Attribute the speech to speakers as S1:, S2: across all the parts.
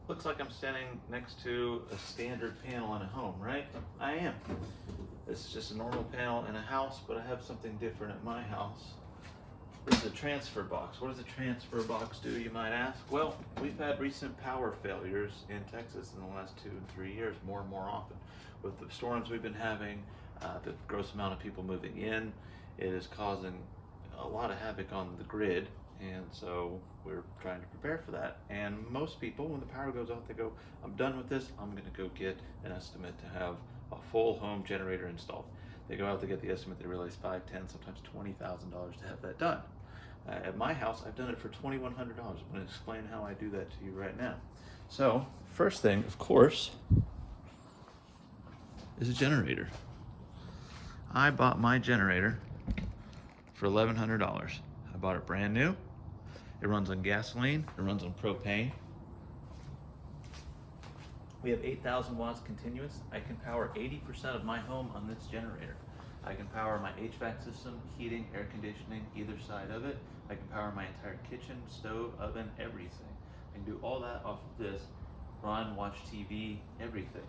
S1: Looks like I'm standing next to a standard panel in a home, right? I am. This is just a normal panel in a house, but I have something different at my house. This is a transfer box. What does a transfer box do, you might ask? Well, we've had recent power failures in Texas in the last 2 and 3 years, more and more often. With the storms we've been having, the gross amount of people moving in, it is causing a lot of havoc on the grid, and so we're trying to prepare for that. And most people, when the power goes out, they go, I'm done with this, I'm gonna go get an estimate to have a full home generator installed. They go out to get the estimate, they realize $5, $10, sometimes $20,000 to have that done. At my house, I've done it for $2,100. I'm gonna explain how I do that to you right now. So, first thing, of course, is a generator. I bought my generator for $1,100. I bought it brand new. It runs on gasoline, it runs on propane. We have 8,000 watts continuous. I can power 80% of my home on this generator. I can power my HVAC system, heating, air conditioning, either side of it. I can power my entire kitchen, stove, oven, everything. I can do all that off of this, run, watch TV, everything.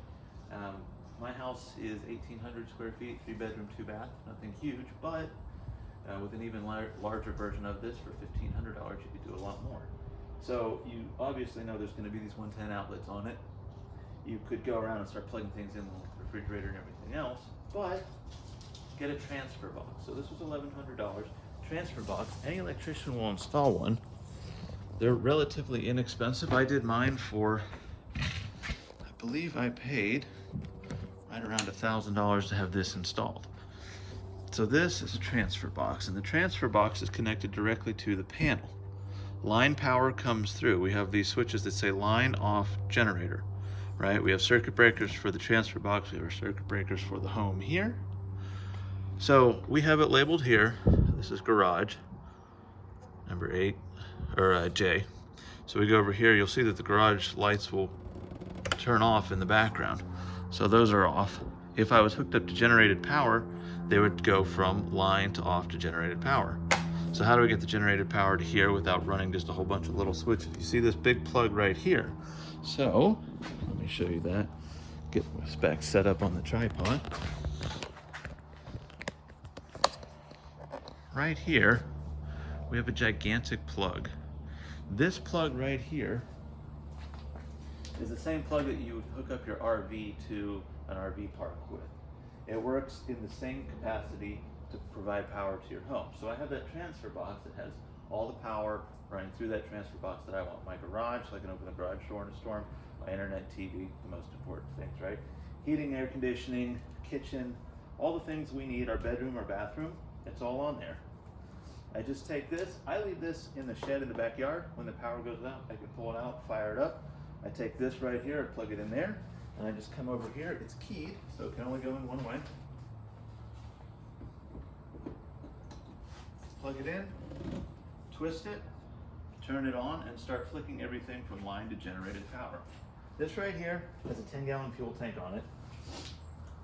S1: My house is 1,800 square feet, 3 bedroom, 2 bath, nothing huge, but with an even larger version of this for $1,500, you could do a lot more. So you obviously know there's gonna be these 110 outlets on it. You could go around and start plugging things in the refrigerator and everything else, but get a transfer box. So this was $1,100. Transfer box, any electrician will install one. They're relatively inexpensive. I did mine for, I believe I paid right around $1,000 to have this installed. So this is a transfer box, and the transfer box is connected directly to the panel. Line power comes through. We have these switches that say line off generator, right? We have circuit breakers for the transfer box. We have our circuit breakers for the home here. So we have it labeled here. This is garage, number 8, or J. So we go over here, you'll see that the garage lights will turn off in the background. So those are off. If I was hooked up to generated power, they would go from line to off to generated power. So how do we get the generated power to here without running just a whole bunch of little switches? You see this big plug right here. So let me show you that. Get this back set up on the tripod. Right here, we have a gigantic plug. This plug right here is the same plug that you would hook up your RV to an RV park with. It works in the same capacity to provide power to your home. So I have that transfer box that has all the power running through that transfer box that I want. My garage, so I can open the garage door in a storm, my internet, TV, the most important things, right? Heating, air conditioning, kitchen, all the things we need, our bedroom, our bathroom, it's all on there. I just take this, I leave this in the shed in the backyard. When the power goes out, I can pull it out, fire it up. I take this right here, I plug it in there, and I just come over here. It's keyed, so it can only go in one way. Plug it in, twist it, turn it on, and start flicking everything from line to generated power. This right here has a 10-gallon fuel tank on it.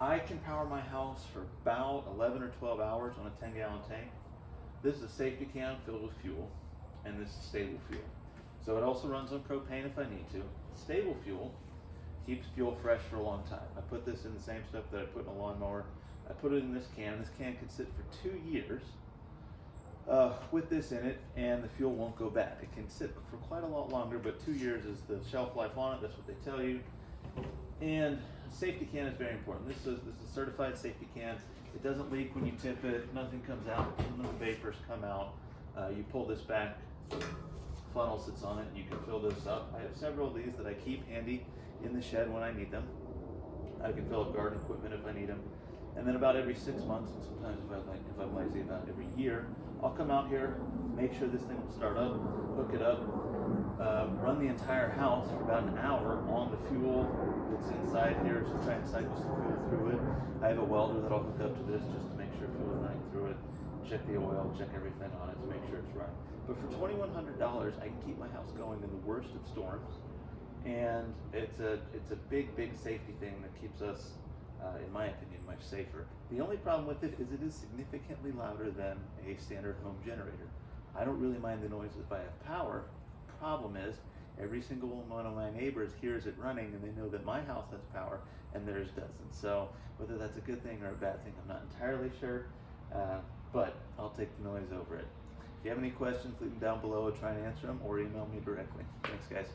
S1: I can power my house for about 11 or 12 hours on a 10-gallon tank. This is a safety can filled with fuel, and this is stable fuel. So it also runs on propane if I need to. Stable fuel keeps fuel fresh for a long time. I put this in the same stuff that I put in a lawnmower. I put it in this can. This can can sit for 2 years with this in it, and the fuel won't go bad. It can sit for quite a lot longer, but 2 years is the shelf life on it. That's what they tell you. And safety can is very important. This is a certified safety can. It doesn't leak when you tip it. Nothing comes out. No vapors come out. You pull this back, funnel sits on it, and you can fill this up. I have several of these that I keep handy in the shed when I need them. I can fill up garden equipment if I need them. And then about every 6 months, and sometimes if I'm lazy, about every year, I'll come out here, make sure this thing will start up, hook it up, run the entire house for about an hour on the fuel that's inside here, just try and cycle some fuel through it. I have a welder that I'll hook up to this just to make sure fuel is running through it, check the oil, check everything on it to make sure it's right. But for $2,100, I can keep my house going in the worst of storms, and it's a big safety thing that keeps us, in my opinion, much safer. The only problem with it is significantly louder than a standard home generator. I don't really mind the noise if I have power. Problem is, Every single one of my neighbors hears it running, and they know that my house has power and theirs doesn't. So whether that's a good thing or a bad thing, I'm not entirely sure, but I'll take the noise over it. If you have any questions, leave them down below. I'll try and answer them, or email me directly. Thanks, guys.